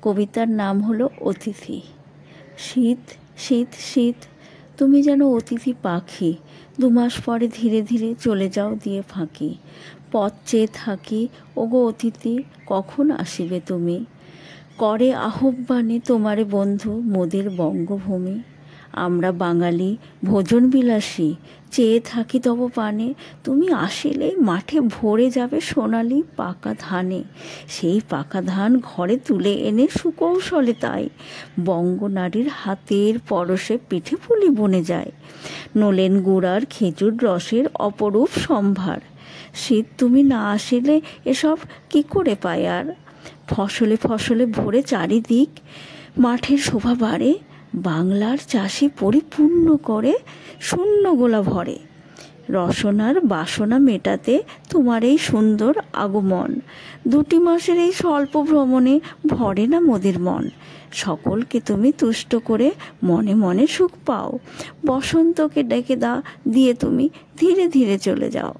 কবিতার নাম হলো অতিথি। শীত শীত শীত, তুমি যেন অতিথি পাখি, 2 মাস পরে ধীরে ধীরে চলে যাও দিয়ে ফাঁকি। পথ চেয়ে থাকি, ওগো অতিথি কখন আসিবে তুমি? করে আহ্বানে তোমারে বন্ধু মোদের বঙ্গভূমি। আমরা বাঙালি ভোজন বিলাসী, চেয়ে থাকি তব পানে, তুমি আসিলেই মাঠে ভরে যাবে সোনালি পাকা ধানে। সেই পাকা ধান ঘরে তুলে এনে সুকৌশলে তাই বঙ্গনারীর হাতের পরশে পিঠে পুলি বনে যায়। নলেন গুড়ার খেজুর রসের অপরূপ সম্ভার। শীত তুমি না আসিলে এসব কি করে পায় আর? ফসলে ফসলে ভরে চারিদিক, মাঠের শোভা বাড়ে, বাংলার চাষি পরিপূর্ণ করে শূন্য গোলা ভরে। রসনার বাসনা মেটাতে তোমার এই সুন্দর আগমন, 2 মাসের এই স্বল্প ভ্রমণে ভরে না মোদের মন। সকলকে তুমি তুষ্ট করে মনে মনে সুখ পাও, বসন্তকে ডেকে দিয়ে তুমি ধীরে ধীরে চলে যাও।